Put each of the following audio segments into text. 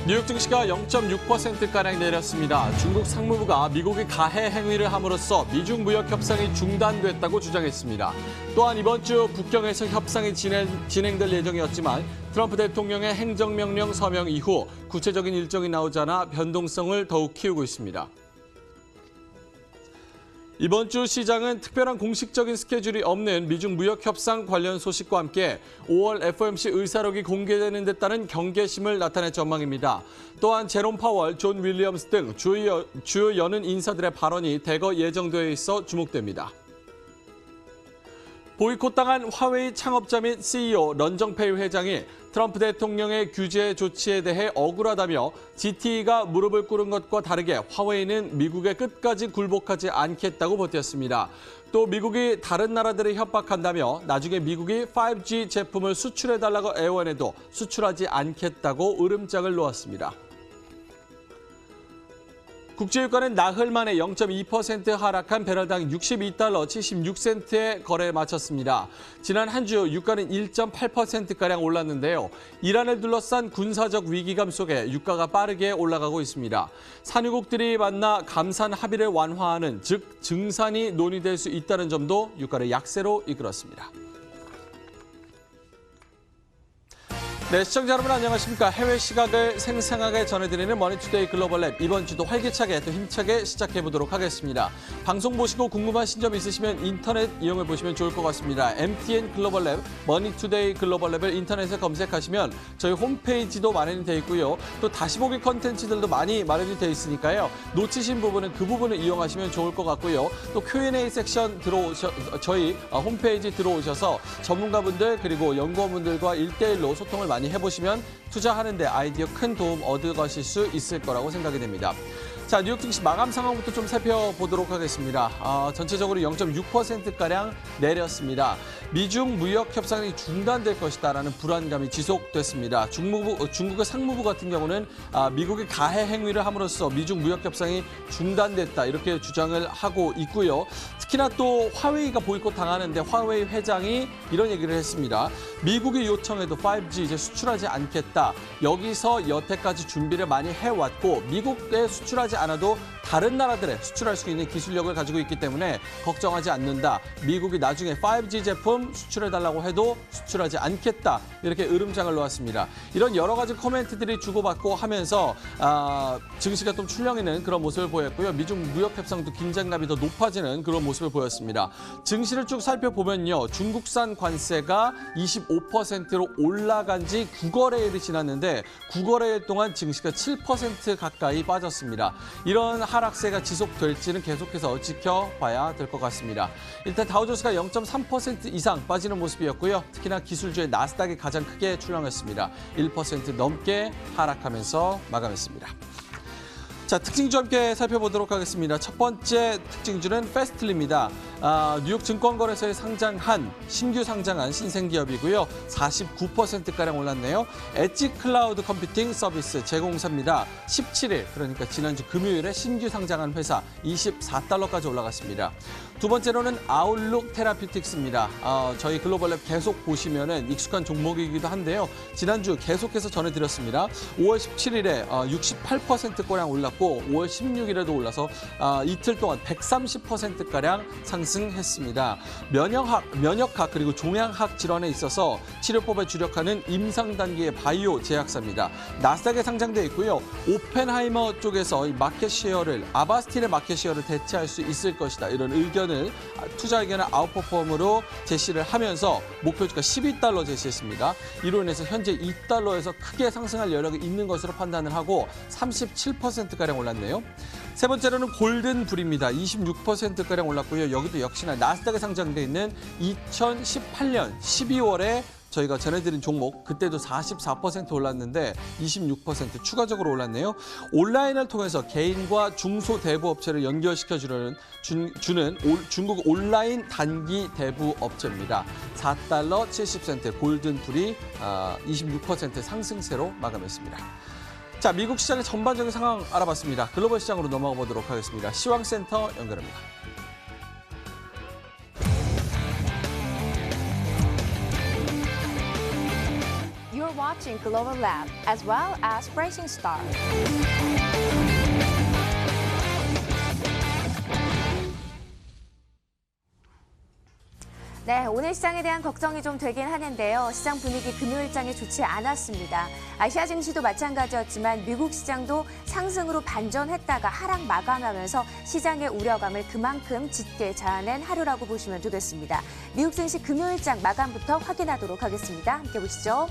뉴욕 증시가 0.6%가량 내렸습니다. 중국 상무부가 미국이 가해 행위를 함으로써 미중 무역 협상이 중단됐다고 주장했습니다. 또한 이번 주 북경에서 협상이 진행될 예정이었지만 트럼프 대통령의 행정명령 서명 이후 구체적인 일정이 나오지 않아 변동성을 더욱 키우고 있습니다. 이번 주 시장은 특별한 공식적인 스케줄이 없는 미중 무역 협상 관련 소식과 함께 5월 FOMC 의사록이 공개되는 데 따른 경계심을 나타낼 전망입니다. 또한 제롬 파월, 존 윌리엄스 등 주요 연은 인사들의 발언이 대거 예정되어 있어 주목됩니다. 보이콧당한 화웨이 창업자 및 CEO 런정페이 회장이 트럼프 대통령의 규제 조치에 대해 억울하다며 GTE가 무릎을 꿇은 것과 다르게 화웨이는 미국에 끝까지 굴복하지 않겠다고 버텼습니다. 또 미국이 다른 나라들을 협박한다며 나중에 미국이 5G 제품을 수출해달라고 애원해도 수출하지 않겠다고 으름장을 놓았습니다. 국제유가는 나흘 만에 0.2% 하락한 배럴당 62달러 76센트에 거래에 마쳤습니다. 지난 한 주 유가는 1.8%가량 올랐는데요. 이란을 둘러싼 군사적 위기감 속에 유가가 빠르게 올라가고 있습니다. 산유국들이 만나 감산 합의를 완화하는 즉 증산이 논의될 수 있다는 점도 유가를 약세로 이끌었습니다. 네, 시청자 여러분 안녕하십니까. 해외 시각을 생생하게 전해드리는 머니투데이 글로벌랩. 이번 주도 활기차게 또 힘차게 시작해보도록 하겠습니다. 방송 보시고 궁금하신 점 있으시면 인터넷 이용해 보시면 좋을 것 같습니다. MTN 글로벌랩, 머니투데이 글로벌랩을 인터넷에 검색하시면 저희 홈페이지도 마련이 되어 있고요. 또 다시 보기 컨텐츠들도 많이 마련이 되어 있으니까요. 놓치신 부분은 그 부분을 이용하시면 좋을 것 같고요. 또 Q&A 섹션 저희 홈페이지 들어오셔서 전문가분들 그리고 연구원분들과 1대1로 소통을 많이 해보시면 투자하는 데 아이디어 큰 도움 얻어가실 수 있을 거라고 생각이 됩니다. 자, 뉴욕 증시 마감 상황부터 좀 살펴보도록 하겠습니다. 전체적으로 0.6%가량 내렸습니다. 미중 무역 협상이 중단될 것이다라는 불안감이 지속됐습니다. 중국의 상무부 같은 경우는 미국이 가해 행위를 함으로써 미중 무역 협상이 중단됐다 이렇게 주장을 하고 있고요. 특히나 또 화웨이가 보이콧 당하는데 화웨이 회장이 이런 얘기를 했습니다. 미국이 요청해도 5G 이제 수출하지 않겠다. 여기서 여태까지 준비를 많이 해왔고 미국에 수출하지 않아도 다른 나라들에 수출할 수 있는 기술력을 가지고 있기 때문에 걱정하지 않는다. 미국이 나중에 5G 제품 수출해달라고 해도 수출하지 않겠다. 이렇게 으름장을 놓았습니다. 이런 여러 가지 코멘트들이 주고받고 하면서 증시가 좀 출렁이는 그런 모습을 보였고요. 미중 무역 협상도 긴장감이 더 높아지는 그런 모습을 보였습니다. 증시를 쭉 살펴보면요. 중국산 관세가 25%로 올라간 지 9거래일이 지났는데 9거래일 동안 증시가 7% 가까이 빠졌습니다. 이런 하락세가 지속될지는 계속해서 지켜봐야 될 것 같습니다. 일단 다우존스가 0.3% 이상 빠지는 모습이었고요. 특히나 기술주의 나스닥이 가장 크게 출렁였습니다. 1% 넘게 하락하면서 마감했습니다. 자, 특징주 함께 살펴보도록 하겠습니다. 첫 번째 특징주는 페스틀리입니다. 뉴욕 증권거래소에 신규 상장한 신생기업이고요. 49%가량 올랐네요. 엣지 클라우드 컴퓨팅 서비스 제공사입니다. 17일, 그러니까 지난주 금요일에 신규 상장한 회사 24달러까지 올라갔습니다. 두 번째로는 아웃룩 테라퓨틱스입니다. 저희 글로벌랩 계속 보시면은 익숙한 종목이기도 한데요. 지난주 계속해서 전해드렸습니다. 5월 17일에 68%가량 올랐고 5월 16일에도 올라서 이틀 동안 130%가량 상승했습니다. 면역학 그리고 종양학 질환에 있어서 치료법에 주력하는 임상 단계의 바이오 제약사입니다. 나스닥에 상장되어 있고요. 오펜하이머 쪽에서 이 아바스틴의 마켓 쉐어를 대체할 수 있을 것이다. 이런 투자 의견을 아웃퍼폼으로 제시를 하면서 목표주가 12달러 제시했습니다. 이로 인해서 현재 2달러에서 크게 상승할 여력이 있는 것으로 판단을 하고 37%가량 올랐네요. 세 번째로는 골든불입니다. 26%가량 올랐고요. 여기도 역시나 나스닥에 상장돼 있는 2018년 12월에 저희가 전해드린 종목, 그때도 44% 올랐는데 26% 추가적으로 올랐네요. 온라인을 통해서 개인과 중소대부업체를 연결시켜주는 중국 온라인 단기 대부업체입니다. 4달러 70센트 골든불이 26% 상승세로 마감했습니다. 자, 미국 시장의 전반적인 상황 알아봤습니다. 글로벌 시장으로 넘어가 보도록 하겠습니다. 시황센터 연결합니다. You're watching Hedging Global Lab, as well as Rising Star. 네, 오늘 시장에 대한 걱정이 좀 되긴 하는데요. 시장 분위기 금요일장에 좋지 않았습니다. 아시아 증시도 마찬가지였지만 미국 시장도 상승으로 반전했다가 하락 마감하면서 시장의 우려감을 그만큼 짙게 자아낸 하루라고 보시면 되겠습니다. 미국 증시 금요일장 마감부터 확인하도록 하겠습니다. 함께 보시죠.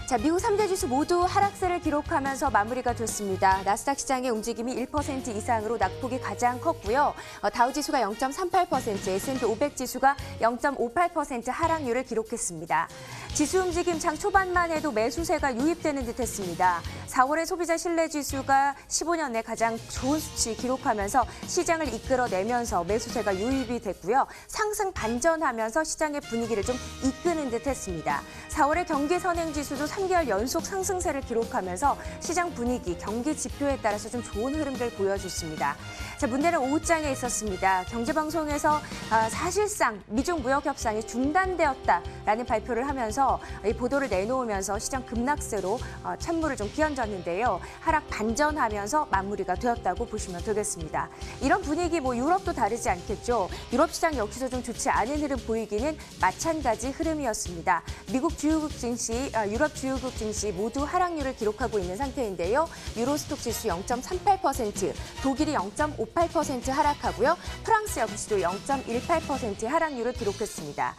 자, 미국 3대 지수 모두 하락세를 기록하면서 마무리가 됐습니다. 나스닥 시장의 움직임이 1% 이상으로 낙폭이 가장 컸고요. 다우지수가 0.38%, S&P 500 지수가 0.58% 하락률을 기록했습니다. 지수 움직임 장 초반만 해도 매수세가 유입되는 듯했습니다. 4월의 소비자 신뢰지수가 15년 내 가장 좋은 수치 기록하면서 시장을 이끌어내면서 매수세가 유입이 됐고요. 상승 반전하면서 시장의 분위기를 좀 이끄는 듯했습니다. 4월의 경기 선행지수도 3개월 연속 상승세를 기록하면서 시장 분위기, 경기 지표에 따라서 좀 좋은 흐름들 보여줬습니다. 자, 문제는 오후장에 있었습니다. 경제방송에서 사실상 미중 무역 협상이 중단되었다라는 발표를 하면서 이 보도를 내놓으면서 시장 급락세로 찬물을 좀 끼얹었는데요. 하락 반전하면서 마무리가 되었다고 보시면 되겠습니다. 이런 분위기 유럽도 다르지 않겠죠. 유럽 시장 역시도 좀 좋지 않은 흐름 보이기는 마찬가지 흐름이었습니다. 미국 주요국 증시, 유럽 주요국 증시 모두 하락률을 기록하고 있는 상태인데요. 유로스톡 지수 0.38%, 독일이 0.58% 하락하고요. 프랑스 역시도 0.18% 하락률을 기록했습니다.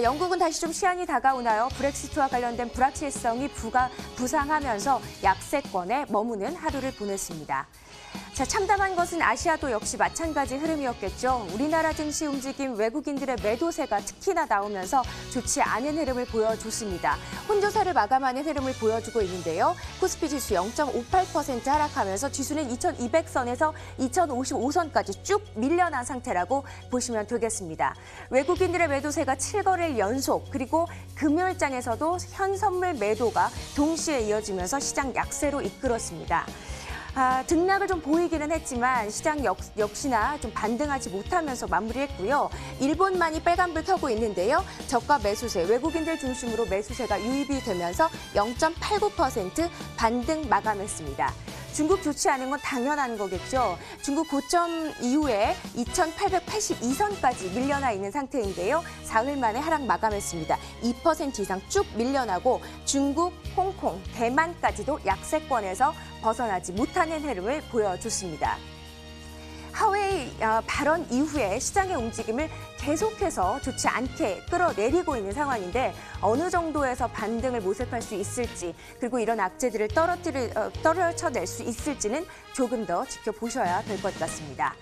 영국은 다시 좀 시한이 다가오나요? 브렉시트와 관련된 불확실성이 부상하면서 약세권에 머무는 하루를 보냈습니다. 자, 참담한 것은 아시아도 역시 마찬가지 흐름이었겠죠. 우리나라 증시 움직임 외국인들의 매도세가 특히나 나오면서 좋지 않은 흐름을 보여줬습니다. 혼조세를 마감하는 흐름을 보여주고 있는데요. 코스피 지수 0.58% 하락하면서 지수는 2200선에서 2055선까지 쭉 밀려난 상태라고 보시면 되겠습니다. 외국인들의 매도세가 7거래일 연속, 그리고 금요일장에서도 현선물 매도가 동시에 이어지면서 시장 약세로 이끌었습니다. 등락을 좀 보이기는 했지만 시장 역시나 좀 반등하지 못하면서 마무리했고요. 일본만이 빨간불 켜고 있는데요. 저가 매수세, 외국인들 중심으로 매수세가 유입이 되면서 0.89% 반등 마감했습니다. 중국 좋지 않은 건 당연한 거겠죠. 중국 고점 이후에 2,882선까지 밀려나 있는 상태인데요. 사흘 만에 하락 마감했습니다. 2% 이상 쭉 밀려나고 중국, 홍콩, 대만까지도 약세권에서 벗어나지 못하는 흐름을 보여줬습니다. 하웨이 발언 이후에 시장의 움직임을 계속해서 좋지 않게 끌어내리고 있는 상황인데 어느 정도에서 반등을 모색할 수 있을지, 그리고 이런 악재들을 떨어쳐낼 수 있을지는 조금 더 지켜보셔야 될 것 같습니다.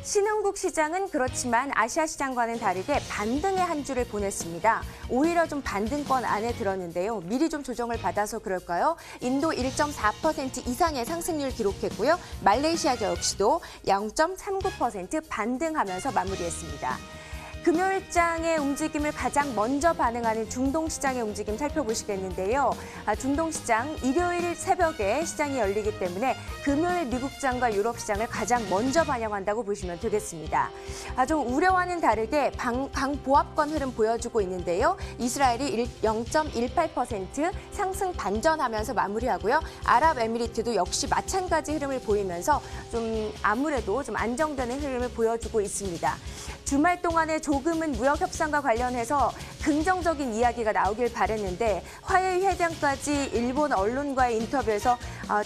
신흥국 시장은 그렇지만 아시아 시장과는 다르게 반등의 한 주를 보냈습니다. 오히려 좀 반등권 안에 들었는데요. 미리 좀 조정을 받아서 그럴까요? 인도 1.4% 이상의 상승률 기록했고요. 말레이시아 역시도 0.39% 반등하면서 마무리했습니다. 금요일장의 움직임을 가장 먼저 반응하는 중동시장의 움직임 살펴보시겠는데요. 중동시장 일요일 새벽에 시장이 열리기 때문에 금요일 미국장과 유럽시장을 가장 먼저 반영한다고 보시면 되겠습니다. 좀 우려와는 다르게 강보합권 흐름 보여주고 있는데요. 이스라엘이 0.18% 상승 반전하면서 마무리하고요. 아랍에미리트도 역시 마찬가지 흐름을 보이면서 좀 아무래도 좀 안정되는 흐름을 보여주고 있습니다. 주말 동안에 조금은 무역 협상과 관련해서 긍정적인 이야기가 나오길 바랬는데 화해의 회장까지 일본 언론과의 인터뷰에서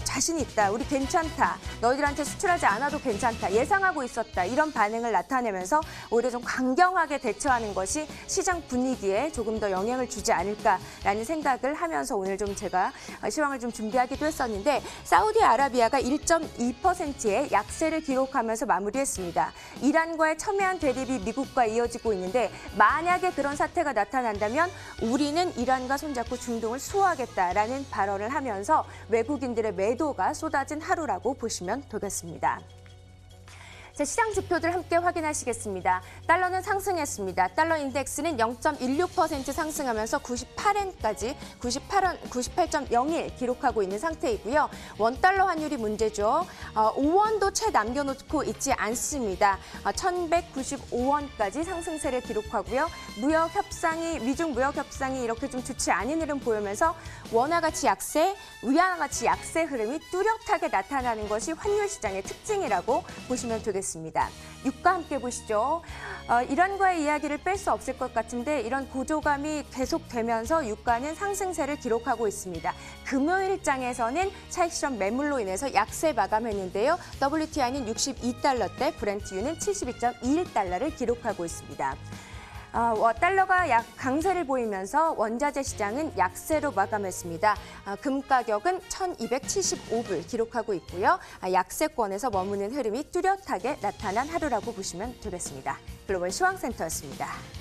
자신 있다, 우리 괜찮다, 너희들한테 수출하지 않아도 괜찮다, 예상하고 있었다, 이런 반응을 나타내면서 오히려 좀 강경하게 대처하는 것이 시장 분위기에 조금 더 영향을 주지 않을까라는 생각을 하면서 오늘 좀 제가 시황을 좀 준비하기도 했었는데 사우디아라비아가 1.2%의 약세를 기록하면서 마무리했습니다. 이란과의 첨예한 대립이 미국과 이어지고 있는데 만약에 그런 사태가 나타난다면 우리는 이란과 손잡고 중동을 수호하겠다라는 발언을 하면서 외국인들의 매도가 쏟아진 하루라고 보시면 되겠습니다. 자, 시장 지표들 함께 확인하시겠습니다. 달러는 상승했습니다. 달러 인덱스는 0.16% 상승하면서 98엔까지 98.01 기록하고 있는 상태이고요. 원달러 환율이 문제죠. 5원도 채 남겨놓고 있지 않습니다. 1,195원까지 상승세를 기록하고요. 미중 무역 협상이 이렇게 좀 좋지 않은 흐름 보이면서 원화 가치 약세, 위안화 가치 약세 흐름이 뚜렷하게 나타나는 것이 환율 시장의 특징이라고 보시면 되겠습니다. 유가 함께 보시죠. 이란과의 이야기를 뺄 수 없을 것 같은데 이런 고조감이 계속되면서 유가는 상승세를 기록하고 있습니다. 금요일장에서는 차익 실현 매물로 인해서 약세 마감했는데요. WTI는 62달러대, 브렌트유는 72.21달러를 기록하고 있습니다. 달러가 강세를 보이면서 원자재 시장은 약세로 마감했습니다. 금 가격은 1,275불 기록하고 있고요. 약세권에서 머무는 흐름이 뚜렷하게 나타난 하루라고 보시면 되겠습니다. 글로벌 시황센터였습니다.